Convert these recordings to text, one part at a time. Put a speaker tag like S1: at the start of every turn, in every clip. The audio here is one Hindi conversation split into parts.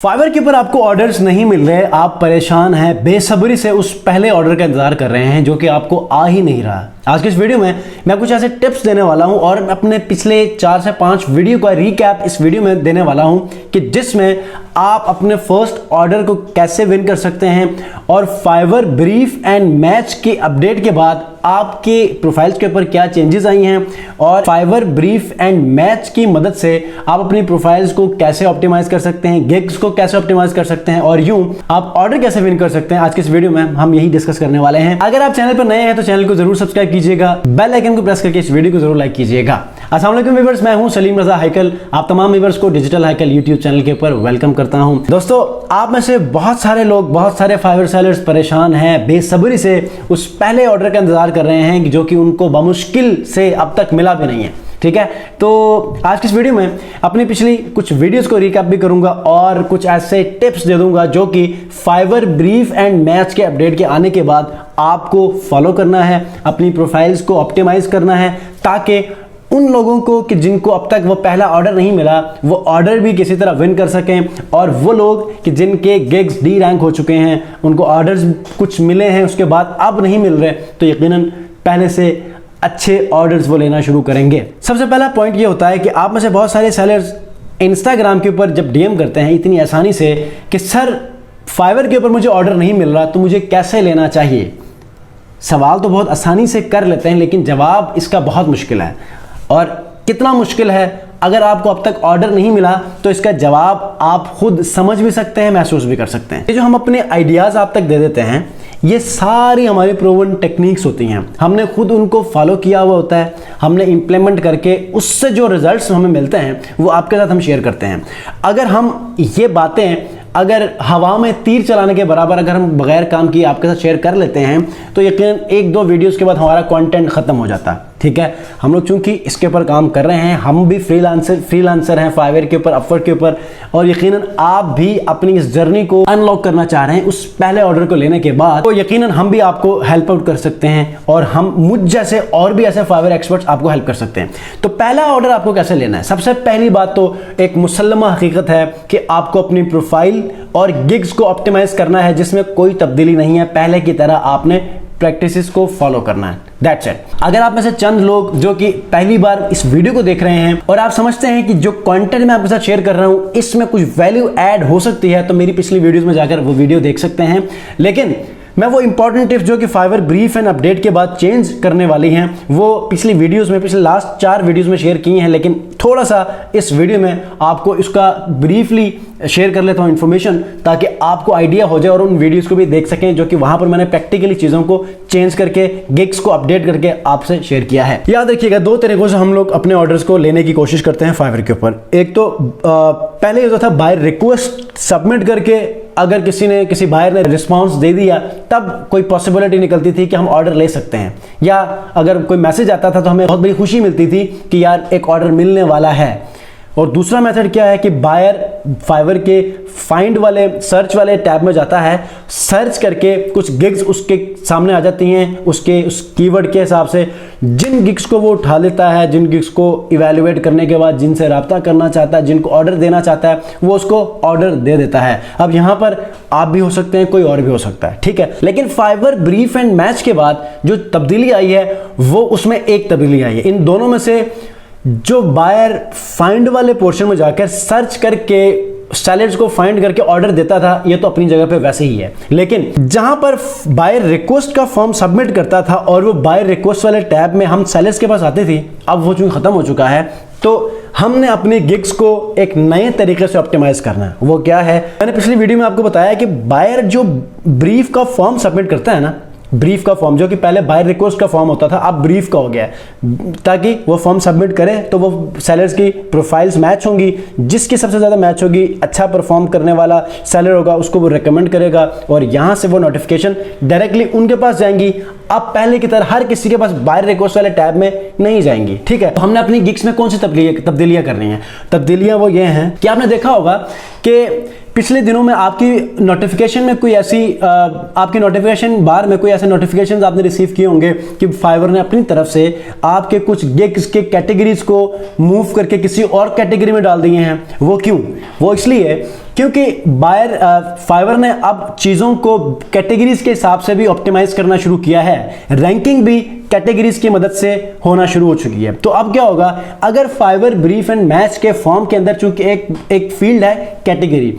S1: फाइवर के ऊपर आपको ऑर्डर्स नहीं मिल रहे, आप परेशान हैं, बेसब्री से उस पहले ऑर्डर का इंतजार कर रहे हैं जो कि आपको आ ही नहीं रहा। आज के इस वीडियो में मैं कुछ ऐसे टिप्स देने वाला हूं और अपने पिछले 4 से 5 वीडियो का रीकैप इस वीडियो में देने वाला हूं कि जिसमें आप अपने फर्स्ट ऑर्डर को कैसे विन कर सकते हैं और फाइवर ब्रीफ एंड मैच की अपडेट के बाद आपके प्रोफाइल्स के ऊपर क्या चेंजेस आई हैं और फाइवर ब्रीफ एंड मैच की मदद से आप अपनी प्रोफाइल्स को कैसे ऑप्टिमाइज कर सकते हैं, गिग्स को कैसे ऑप्टिमाइज कर सकते हैं और यूं आप ऑर्डर कैसे विन कर सकते हैं। आज के इस वीडियो में हम यही डिस्कस करने वाले हैं। अगर आप चैनल पर नए हैं तो चैनल को जरूर सब्सक्राइब कीजिएगा, बेल आइकन को प्रेस करके इस वीडियो को जरूर लाइक कीजिएगा। अस्सलाम वालेकुम व्यूअर्स, मैं हूं सलीम रजा हैकल। आप तमाम व्यूअर्स को डिजिटल हैकल यूट्यूब चैनल के ऊपर वेलकम करता हूं। दोस्तों, आप में से बहुत सारे लोग, बहुत सारे फाइवर सेलर्स परेशान हैं, बेसब्री से उस पहले ऑर्डर का इंतजार कर रहे हैं जो कि उनको बमुश्किल से अब तक मिला भी नहीं है। ठीक है, तो आज की इस वीडियो में अपनी पिछली कुछ वीडियोस को रिकैप भी करूंगा और कुछ ऐसे टिप्स दे दूंगा जो कि फाइवर ब्रीफ एंड मैच के अपडेट के आने के बाद आपको फॉलो करना है, अपनी प्रोफाइल्स को ऑप्टिमाइज करना है ताकि उन लोगों को कि जिनको अब तक वो पहला ऑर्डर नहीं मिला वो ऑर्डर भी किसी तरह विन कर सकें, और वो लोग कि जिनके गिग्स डी रैंक हो चुके हैं, उनको ऑर्डर्स कुछ मिले हैं उसके बाद अब नहीं मिल रहे, तो यकीनन पहले से अच्छे ऑर्डर्स वो लेना शुरू करेंगे। सबसे पहला पॉइंट ये होता है कि आप में से बहुत सारे सेलर्स इंस्टाग्राम के ऊपर जब डीएम करते हैं इतनी आसानी से कि सर फाइवर के ऊपर मुझे ऑर्डर नहीं मिल रहा तो मुझे कैसे लेना चाहिए। सवाल तो बहुत आसानी से कर लेते हैं लेकिन जवाब इसका बहुत मुश्किल है। और कितना मुश्किल है, अगर आपको अब तक ऑर्डर नहीं मिला तो इसका जवाब आप खुद समझ भी सकते हैं, महसूस भी कर सकते हैं। ये जो हम अपने आइडियाज आप तक दे देते हैं ये सारी हमारी प्रूवन टेक्निक्स होती हैं, हमने खुद उनको फॉलो किया हुआ होता है, हमने इंप्लीमेंट करके उससे जो रिजल्ट्स हमें मिलते हैं वो आपके साथ हम शेयर करते हैं। अगर हम ये बातें अगर हवा में तीर चलाने के बराबर अगर हम बगैर काम किए आपके साथ शेयर कर लेते हैं तो यकीनन 1-2 वीडियोस के बाद हमारा कंटेंट खत्म हो जाता है। ठीक है, हम लोग चूंकि इसके ऊपर काम कर रहे हैं, हम भी फ्रीलांसर हैं फाइवर के ऊपर, अपवर्क के ऊपर, और यकीनन आप भी अपनी इस जर्नी को अनलॉक करना चाह रहे हैं उस पहले ऑर्डर को लेने के बाद, तो यकीनन हम भी आपको हेल्प आउट कर सकते हैं और हम मुझ जैसे और भी ऐसे फाइवर एक्सपर्ट्स आपको हेल्प कर सकते हैं। तो पहला ऑर्डर आपको कैसे लेना है, सबसे पहली बात तो एक मुसल्लमा हकीकत है कि आपको अपनी प्रोफाइल और गिग्स को ऑप्टिमाइज करना है जिसमें कोई तब्दीली नहीं है, पहले की तरह आपने प्रैक्टिसेस को फॉलो करना है। That's it. अगर आप में से चंद लोग जो कि पहली बार इस वीडियो को देख रहे हैं और आप समझते हैं कि जो कंटेंट मैं आपके साथ शेयर कर रहा हूं इसमें कुछ वैल्यू ऐड हो सकती है तो मेरी पिछली वीडियोस में जाकर वो वीडियो देख सकते हैं। लेकिन मैं वो इंपॉर्टेंट टिप्स जो कि फाइवर ब्रीफ एंड अपडेट के बाद चेंज करने वाली हैं वो पिछली वीडियोस में, पिछले लास्ट 4 वीडियोस में शेयर की हैं, लेकिन थोड़ा सा इस वीडियो में आपको इसका ब्रीफली शेयर कर लेता हूं इन्फॉर्मेशन ताकि आपको आइडिया हो जाए और उन वीडियोस को भी देख सकें जो कि वहां पर मैंने प्रैक्टिकली चीज़ों को चेंज करके गिग्स को अपडेट करके आपसे शेयर किया है। याद रखिएगा 2 तरीकों से हम लोग अपने ऑर्डर्स को लेने की कोशिश करते हैं फाइवर के ऊपर। एक तो पहले ये था बाय रिक्वेस्ट सबमिट करके अगर किसी बायर ने रिस्पांस दे दिया तब कोई पॉसिबिलिटी निकलती थी कि हम ऑर्डर ले सकते हैं, या अगर कोई मैसेज आता था तो हमें बहुत बड़ी खुशी मिलती थी कि यार एक ऑर्डर मिलने वाला है। और दूसरा मेथड क्या है कि बायर फाइवर के फाइंड वाले सर्च वाले टैब में जाता है, सर्च करके कुछ गिग्स उसके सामने आ जाती हैं, उस कीवर्ड के हिसाब से जिन गिग्स को वो उठा लेता है, जिन गिग्स को इवैल्यूएट करने के बाद जिनसे रब्ता करना चाहता है, जिनको ऑर्डर देना चाहता है वो उसको ऑर्डर दे देता है। अब यहाँ पर आप भी हो सकते हैं, कोई और भी हो सकता है। ठीक है, लेकिन फाइवर ब्रीफ एंड मैच के बाद जो तब्दीली आई है वो उसमें एक तब्दीली आई है। इन दोनों में से जो बायर फाइंड वाले पोर्शन में जाकर सर्च करके सेलर्स को फाइंड करके ऑर्डर देता था ये तो अपनी जगह पे वैसे ही है, लेकिन जहां पर बायर रिक्वेस्ट का फॉर्म सबमिट करता था और वो बायर रिक्वेस्ट वाले टैब में हम सेलर्स के पास आते थे, अब वो चूंकि खत्म हो चुका है तो हमने अपने गिग्स को एक नए तरीके से ऑप्टिमाइज करना है। वो क्या है, मैंने पिछली वीडियो में आपको बताया कि बायर जो ब्रीफ का फॉर्म सबमिट करता है ना, ब्रीफ का फॉर्म जो कि पहले बायर रिक्वेस्ट का फॉर्म होता था अब ब्रीफ का हो गया है, ताकि वो फॉर्म सबमिट करे तो वो सेलर्स की प्रोफाइल्स मैच होंगी, जिसकी सबसे ज़्यादा मैच होगी, अच्छा परफॉर्म करने वाला सेलर होगा उसको वो रेकमेंड करेगा और यहाँ से वो नोटिफिकेशन डायरेक्टली उनके पास जाएंगी। अब पहले की तरह हर किसी के पास बायर रिक्वेस्ट वाले टैब में नहीं जाएंगी। ठीक है, तो हमने अपनी गिग्स में कौन सी तब्दीलियाँ करनी है। तब्दीलियाँ वो ये हैं कि आपने देखा होगा कि पिछले दिनों में आपकी नोटिफिकेशन में कोई ऐसी आपकी नोटिफिकेशन बार में कोई ऐसे नोटिफिकेशंस आपने रिसीव किए होंगे कि फाइवर ने अपनी तरफ से आपके कुछ गिग्स के कैटेगरीज को मूव करके किसी और कैटेगरी में डाल दिए हैं। वो क्यों? वो इसलिए क्योंकि बायर फाइवर ने अब चीज़ों को कैटेगरीज के हिसाब से भी ऑप्टिमाइज करना शुरू किया है। रैंकिंग भी कैटेगरीज की मदद से होना शुरू हो चुकी है। तो अब क्या होगा, अगर फाइवर ब्रीफ एंड मैच के फॉर्म के अंदर चूंकि एक फील्ड है कैटेगरी,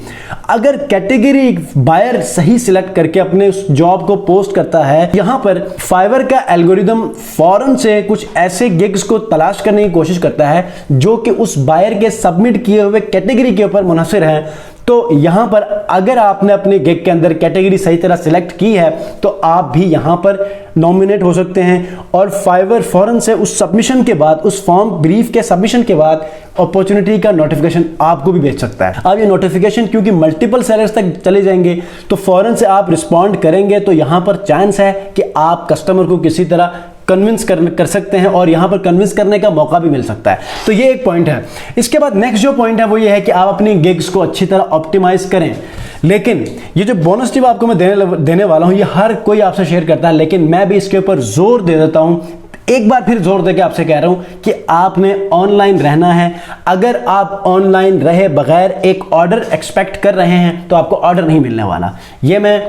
S1: अगर कैटेगरी बायर सही सिलेक्ट करके अपने उस जॉब को पोस्ट करता है, यहां पर फाइवर का एल्गोरिदम फौरन से कुछ ऐसे गिग्स को तलाश करने की कोशिश करता है जो कि उस बायर के सबमिट किए हुए कैटेगरी के ऊपर मुनहसर है। तो यहां पर अगर आपने अपने गिग के अंदर कैटेगरी सही तरह सिलेक्ट की है तो आप भी यहां पर नॉमिनेट हो सकते हैं और फाइवर फौरन से उस सबमिशन के बाद, उस फॉर्म ब्रीफ के सबमिशन के बाद अपॉर्चुनिटी का नोटिफिकेशन आपको भी भेज सकता है। अब ये नोटिफिकेशन क्योंकि मल्टीपल सेलर्स तक चले जाएंगे तो फौरन से आप रिस्पॉन्ड करेंगे तो यहां पर चांस है कि आप कस्टमर को किसी तरह कन्विंस कर सकते हैं और यहां पर कन्विंस करने का मौका भी मिल सकता है। तो ये एक पॉइंट है। इसके बाद नेक्स्ट जो पॉइंट है वो ये है कि आप अपनी गिग्स को अच्छी तरह ऑप्टिमाइज करें। लेकिन ये जो बोनस टिप आपको मैं देने वाला हूं ये हर कोई आपसे शेयर करता है, लेकिन मैं भी इसके ऊपर जोर दे देता हूं। एक बार फिर जोर देकर आपसे कह रहा हूं कि आपने ऑनलाइन रहना है। अगर आप ऑनलाइन रहे बगैर एक ऑर्डर एक्सपेक्ट कर रहे हैं तो आपको ऑर्डर नहीं मिलने वाला। ये मैं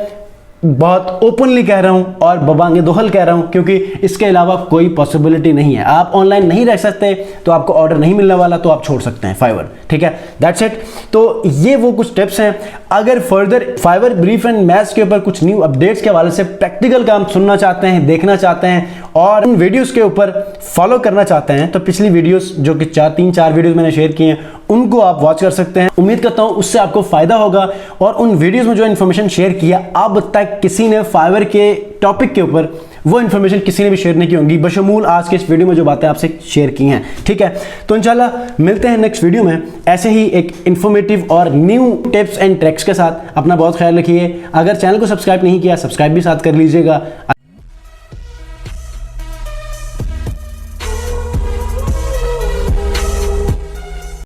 S1: बहुत ओपनली कह रहा हूं और बबांगे दोहल कह रहा हूं, क्योंकि इसके अलावा कोई पॉसिबिलिटी नहीं है। आप ऑनलाइन नहीं रह सकते तो आपको ऑर्डर नहीं मिलने वाला, तो आप छोड़ सकते हैं फाइवर। ठीक है, दैट्स इट। तो ये वो कुछ टिप्स हैं। अगर further Fiverr brief and match के ऊपर कुछ न्यू अपडेट्स के हवाले से प्रैक्टिकल काम सुनना चाहते हैं, देखना चाहते हैं और उन वीडियोस के ऊपर फॉलो करना चाहते हैं तो पिछली वीडियोस जो कि 3-4 वीडियोस मैंने शेयर किए हैं उनको आप वॉच कर सकते हैं। उम्मीद करता हूं उससे आपको फायदा होगा। और उन वीडियोस में जो इन्फॉर्मेशन शेयर किया अब तक किसी ने फाइवर के टॉपिक के ऊपर वो इन्फॉर्मेशन किसी ने भी शेयर नहीं की होंगी, बशमूल आज के इस वीडियो में जो बातें आपसे शेयर की हैं। ठीक है, तो इंशाल्लाह मिलते हैं नेक्स्ट वीडियो में ऐसे ही एक इन्फॉर्मेटिव और न्यू टिप्स एंड ट्रिक्स के साथ। अपना बहुत ख्याल रखिए। अगर चैनल को सब्सक्राइब नहीं किया, सब्सक्राइब भी साथ कर लीजिएगा।